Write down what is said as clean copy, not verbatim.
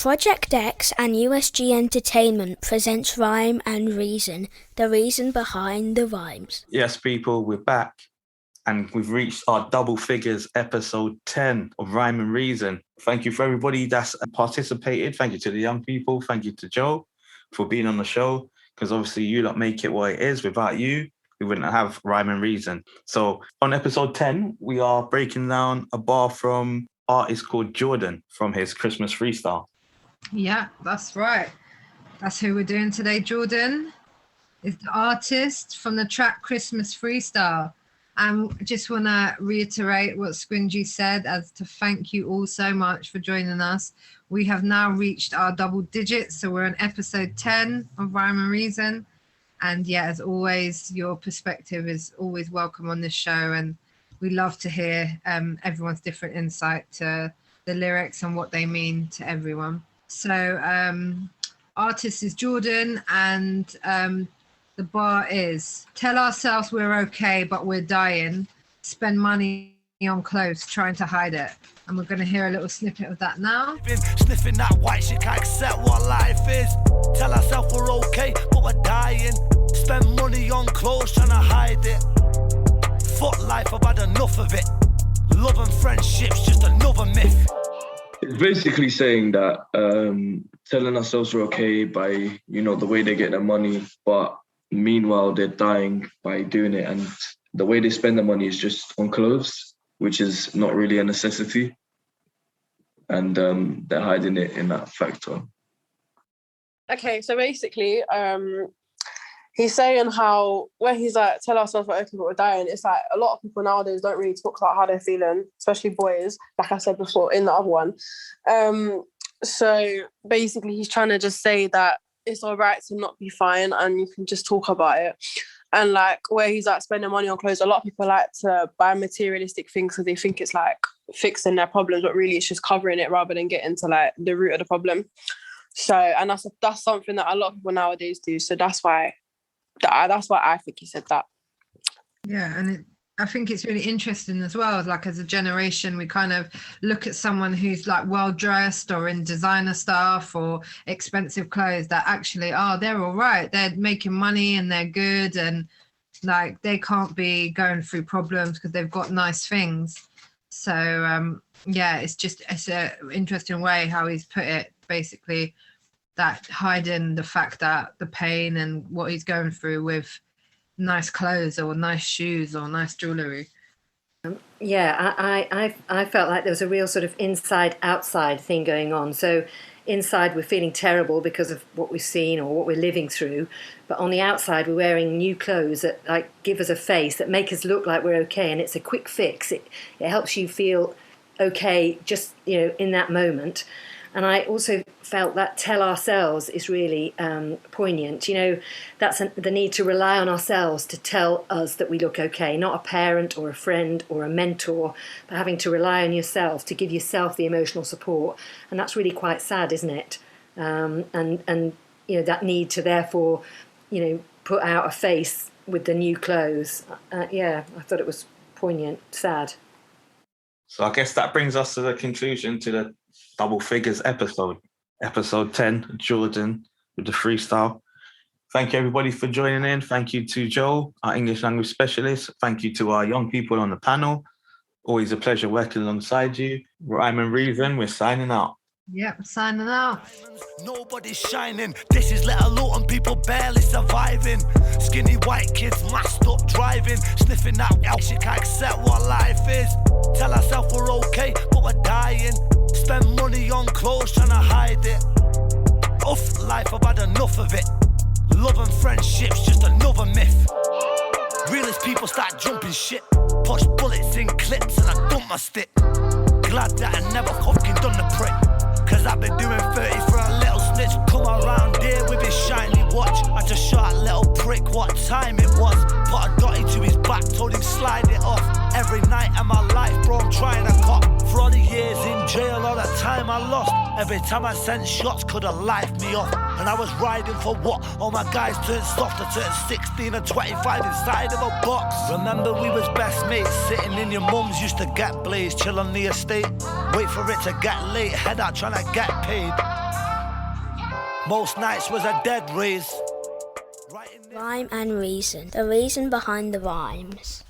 Project X and USG Entertainment presents Rhyme and Reason, the reason behind the rhymes. Yes, people, we're back and we've reached our double figures episode 10 of Rhyme and Reason. Thank you for everybody that's participated. Thank you to the young people. Thank you to Joe for being on the show, because obviously you lot make it what it is. Without you, we wouldn't have Rhyme and Reason. So on episode 10, we are breaking down a bar from artist called Jordan from his Christmas freestyle. Yeah, that's right. That's who we're doing today. Jordan is the artist from the track Christmas Freestyle. And I just want to reiterate what Squingy said, as to thank you all so much for joining us. We have now reached our double digits, so we're on episode 10 of Rhyme and Reason. And yeah, as always, your perspective is always welcome on this show, and we love to hear everyone's different insight to the lyrics and what they mean to everyone. So artist is Jordan, and the bar is: tell ourselves we're okay, but we're dying. Spend money on clothes, trying to hide it. And we're going to hear a little snippet of that now. Sniffing that white shit, can't accept what life is. Tell ourselves we're okay, but we're dying. Spend money on clothes, trying to hide it. Fuck life, I've had enough of it. Love and friendship's just another myth. It's basically saying that telling ourselves we're okay by, the way they get their money, but meanwhile they're dying by doing it, and the way they spend their money is just on clothes, which is not really a necessity, and they're hiding it in that factor. Okay, so basically, he's saying how, where he's like, tell ourselves we're okay but we're dying, it's like a lot of people nowadays don't really talk about how they're feeling, especially boys, like I said before in the other one. So basically he's trying to just say that it's all right to not be fine and you can just talk about it. And like where he's like spending money on clothes, a lot of people like to buy materialistic things because they think it's like fixing their problems, but really it's just covering it rather than getting to like the root of the problem. So, and that's something that a lot of people nowadays do. So that's why I think he said that. Yeah, and I think it's really interesting as well. Like as a generation, we kind of look at someone who's like well dressed or in designer stuff or expensive clothes that actually, they're all right. They're making money and they're good, and like they can't be going through problems because they've got nice things. So it's a interesting way how he's put it. Basically, that hiding the fact that the pain and what he's going through with nice clothes or nice shoes or nice jewellery. I felt like there was a real sort of inside-outside thing going on. So inside we're feeling terrible because of what we've seen or what we're living through, but on the outside we're wearing new clothes that like give us a face, that make us look like we're okay, and it's a quick fix. It helps you feel okay just in that moment. And I also felt that tell ourselves is really poignant. That's the need to rely on ourselves to tell us that we look okay, not a parent or a friend or a mentor, but having to rely on yourself to give yourself the emotional support. And that's really quite sad, isn't it? And that need to therefore, put out a face with the new clothes. I thought it was poignant, sad. So I guess that brings us to the conclusion to the double figures episode 10, Jordan with the freestyle. Thank you everybody for joining in. Thank you to Joe, our English language specialist. Thank you to our young people on the panel. Always a pleasure working alongside you. Rhyme and Reason, we're signing out. Yep, signing out. Nobody's shining. This is let alone people barely surviving. Skinny white kids masked up driving, sniffing that shit, can't accept what life is. Tell ourselves we're okay, but we're dying. Spend money on clothes, trying to hide it. Off life, I've had enough of it. Love and friendship's just another myth. Realest people start jumping shit. Push bullets in clips and I dump my stick. Glad that I never fucking done the prick, cause I've been doing 30 for a little snitch. Come around here with his shiny watch. I just shot a little prick what time it was. Put a dotty to his back, told him slide it off. Every night of my life, bro, I'm trying to cop. For all the years in jail, all that time I lost. Every time I sent shots, could have lifed me off. And I was riding for what? All my guys turned soft. I turned 16 and 25 inside of a box. Remember we was best mates, sitting in your mum's, used to get blazed, chill on the estate, wait for it to get late, head out trying to get paid. Most nights was a dead race. Rhyme and reason. The reason behind the rhymes.